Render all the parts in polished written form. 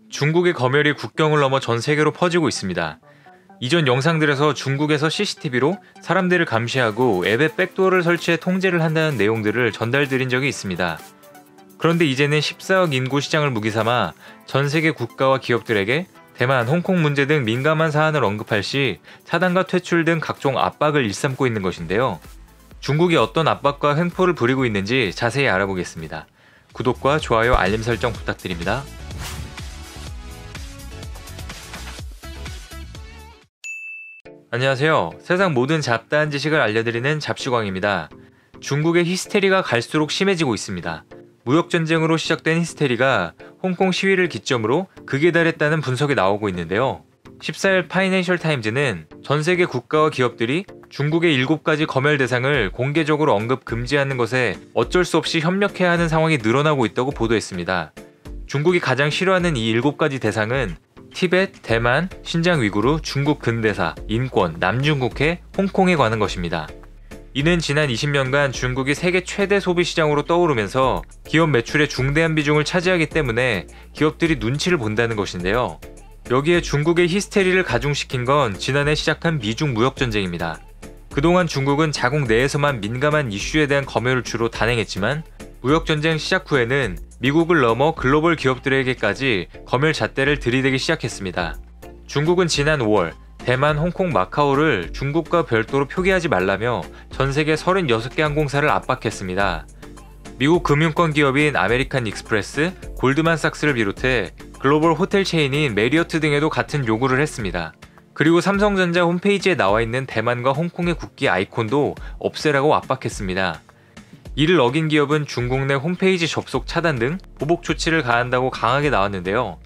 중국의 검열이 국경을 넘어 전 세계로 퍼지고 있습니다. 이전 영상들에서 중국에서 CCTV로 사람들을 감시하고 앱에 백도어를 설치해 통제를 한다는 내용들을 전달드린 적이 있습니다. 그런데 이제는 14억 인구 시장을 무기삼아 전 세계 국가와 기업들에게 대만, 홍콩 문제 등 민감한 사안을 언급할 시 차단과 퇴출 등 각종 압박을 일삼고 있는 것인데요. 중국이 어떤 압박과 횡포를 부리고 있는지 자세히 알아보겠습니다. 구독과 좋아요, 알림 설정 부탁드립니다. 안녕하세요. 세상 모든 잡다한 지식을 알려드리는 잡시광입니다. 중국의 히스테리가 갈수록 심해지고 있습니다. 무역전쟁으로 시작된 히스테리가 홍콩 시위를 기점으로 극에 달했다는 분석이 나오고 있는데요. 14일 파이낸셜 타임즈는 전 세계 국가와 기업들이 중국의 7가지 검열 대상을 공개적으로 언급 금지하는 것에 어쩔 수 없이 협력해야 하는 상황이 늘어나고 있다고 보도했습니다. 중국이 가장 싫어하는 이 7가지 대상은 티벳, 대만, 신장 위구르, 중국 근대사, 인권, 남중국해, 홍콩에 관한 것입니다. 이는 지난 20년간 중국이 세계 최대 소비 시장으로 떠오르면서 기업 매출의 중대한 비중을 차지하기 때문에 기업들이 눈치를 본다는 것인데요. 여기에 중국의 히스테리를 가중시킨 건 지난해 시작한 미중 무역전쟁입니다. 그동안 중국은 자국 내에서만 민감한 이슈에 대한 검열을 주로 단행했지만 무역전쟁 시작 후에는 미국을 넘어 글로벌 기업들에게까지 검열 잣대를 들이대기 시작했습니다. 중국은 지난 5월 대만, 홍콩, 마카오를 중국과 별도로 표기하지 말라며 전 세계 36개 항공사를 압박했습니다. 미국 금융권 기업인 아메리칸 익스프레스, 골드만삭스를 비롯해 글로벌 호텔 체인인 메리어트 등에도 같은 요구를 했습니다. 그리고 삼성전자 홈페이지에 나와 있는 대만과 홍콩의 국기 아이콘도 없애라고 압박했습니다. 이를 어긴 기업은 중국 내 홈페이지 접속 차단 등 보복 조치를 가한다고 강하게 나왔는데요.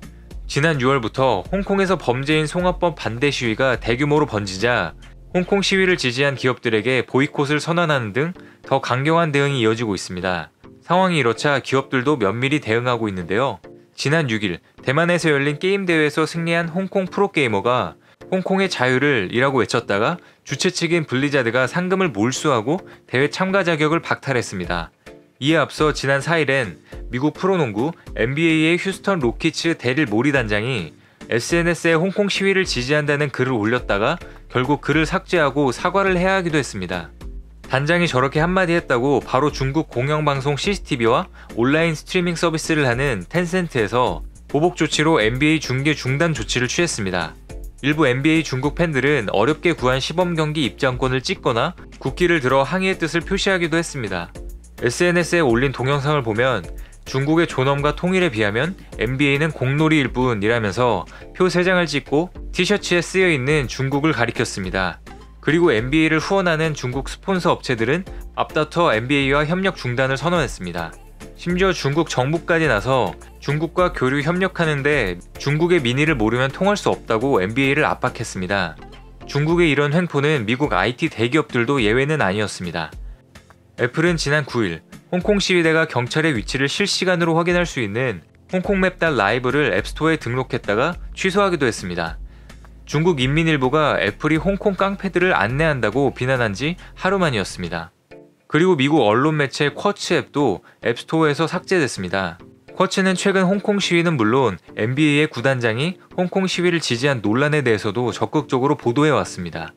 지난 6월부터 홍콩에서 범죄인 송화법 반대 시위가 대규모로 번지자 홍콩 시위를 지지한 기업들에게 보이콧을 선언하는 등 더 강경한 대응이 이어지고 있습니다. 상황이 이렇자 기업들도 면밀히 대응하고 있는데요. 지난 6일 대만에서 열린 게임 대회에서 승리한 홍콩 프로게이머가 홍콩의 자유를 이라고 외쳤다가 주최 측인 블리자드가 상금을 몰수하고 대회 참가 자격을 박탈했습니다. 이에 앞서 지난 4일엔 미국 프로농구 NBA의 휴스턴 로키츠 데릴 모리 단장이 SNS에 홍콩 시위를 지지한다는 글을 올렸다가 결국 글을 삭제하고 사과를 해야 하기도 했습니다. 단장이 저렇게 한마디 했다고 바로 중국 공영방송 CCTV와 온라인 스트리밍 서비스를 하는 텐센트에서 보복 조치로 NBA 중계 중단 조치를 취했습니다. 일부 NBA 중국 팬들은 어렵게 구한 시범경기 입장권을 찍거나 국기를 들어 항의의 뜻을 표시하기도 했습니다. SNS에 올린 동영상을 보면 중국의 존엄과 통일에 비하면 NBA는 공놀이일 뿐이라면서 표 3장을 찍고 티셔츠에 쓰여있는 중국을 가리켰습니다. 그리고 NBA를 후원하는 중국 스폰서 업체들은 앞다퉈 NBA와 협력 중단을 선언했습니다. 심지어 중국 정부까지 나서 중국과 교류 협력하는데 중국의 민의를 모르면 통할 수 없다고 NBA를 압박했습니다. 중국의 이런 횡포는 미국 IT 대기업들도 예외는 아니었습니다. 애플은 지난 9일 홍콩 시위대가 경찰의 위치를 실시간으로 확인할 수 있는 홍콩맵 라이브를 앱스토어에 등록했다가 취소하기도 했습니다. 중국 인민일보가 애플이 홍콩 깡패들을 안내한다고 비난한 지 하루 만이었습니다. 그리고 미국 언론 매체 쿼츠 앱도 앱스토어에서 삭제됐습니다. 쿼츠는 최근 홍콩 시위는 물론 NBA의 구단장이 홍콩 시위를 지지한 논란에 대해서도 적극적으로 보도해왔습니다.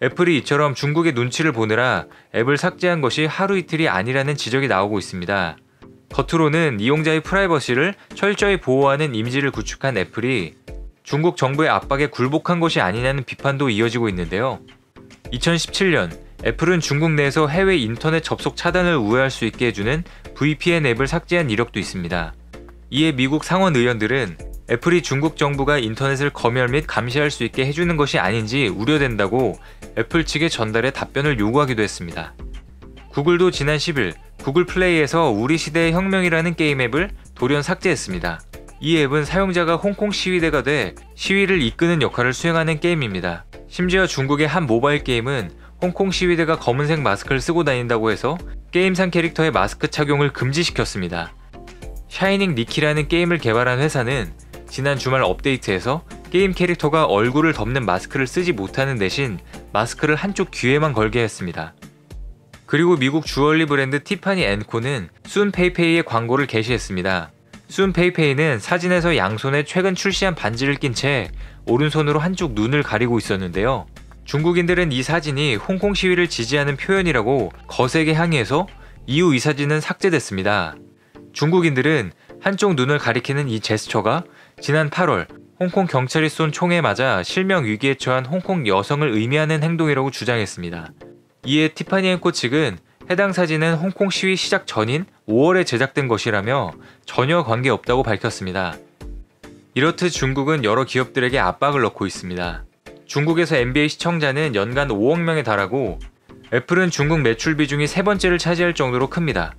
애플이 이처럼 중국의 눈치를 보느라 앱을 삭제한 것이 하루 이틀이 아니라는 지적이 나오고 있습니다. 겉으로는 이용자의 프라이버시를 철저히 보호하는 이미지를 구축한 애플이 중국 정부의 압박에 굴복한 것이 아니냐는 비판도 이어지고 있는데요. 2017년 애플은 중국 내에서 해외 인터넷 접속 차단을 우회할 수 있게 해주는 VPN 앱을 삭제한 이력도 있습니다. 이에 미국 상원 의원들은 애플이 중국 정부가 인터넷을 검열 및 감시할 수 있게 해주는 것이 아닌지 우려된다고 애플 측에 전달해 답변을 요구하기도 했습니다. 구글도 지난 10일 구글 플레이에서 우리 시대의 혁명이라는 게임 앱을 돌연 삭제했습니다. 이 앱은 사용자가 홍콩 시위대가 돼 시위를 이끄는 역할을 수행하는 게임입니다. 심지어 중국의 한 모바일 게임은 홍콩 시위대가 검은색 마스크를 쓰고 다닌다고 해서 게임상 캐릭터의 마스크 착용을 금지시켰습니다. 샤이닝 니키라는 게임을 개발한 회사는 지난 주말 업데이트에서 게임 캐릭터가 얼굴을 덮는 마스크를 쓰지 못하는 대신 마스크를 한쪽 귀에만 걸게 했습니다. 그리고 미국 주얼리 브랜드 티파니 앤코는 순 페이페이의 광고를 게시했습니다. 순페이페이는 사진에서 양손에 최근 출시한 반지를 낀 채 오른손으로 한쪽 눈을 가리고 있었는데요. 중국인들은 이 사진이 홍콩 시위를 지지하는 표현이라고 거세게 항의해서 이후 이 사진은 삭제됐습니다. 중국인들은 한쪽 눈을 가리키는 이 제스처가 지난 8월 홍콩 경찰이 쏜 총에 맞아 실명 위기에 처한 홍콩 여성을 의미하는 행동이라고 주장했습니다. 이에 티파니 앤코 측은 해당 사진은 홍콩 시위 시작 전인 5월에 제작된 것이라며 전혀 관계없다고 밝혔습니다. 이렇듯 중국은 여러 기업들에게 압박을 넣고 있습니다. 중국에서 NBA 시청자는 연간 5억 명에 달하고 애플은 중국 매출 비중이 세 번째를 차지할 정도로 큽니다.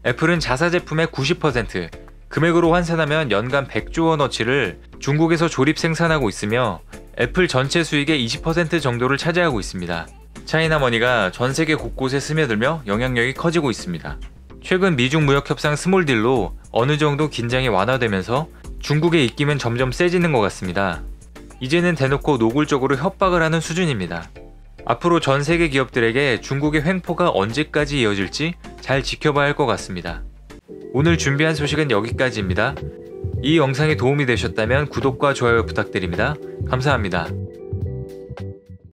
애플은 자사 제품의 90%, 금액으로 환산하면 연간 100조 원어치를 중국에서 조립 생산하고 있으며 애플 전체 수익의 20% 정도를 차지하고 있습니다. 차이나머니가 전 세계 곳곳에 스며들며 영향력이 커지고 있습니다. 최근 미중 무역 협상 스몰딜로 어느 정도 긴장이 완화되면서 중국의 입김은 점점 세지는 것 같습니다. 이제는 대놓고 노골적으로 협박을 하는 수준입니다. 앞으로 전 세계 기업들에게 중국의 횡포가 언제까지 이어질지 잘 지켜봐야 할 것 같습니다. 오늘 준비한 소식은 여기까지입니다. 이 영상이 도움이 되셨다면 구독과 좋아요 부탁드립니다. 감사합니다.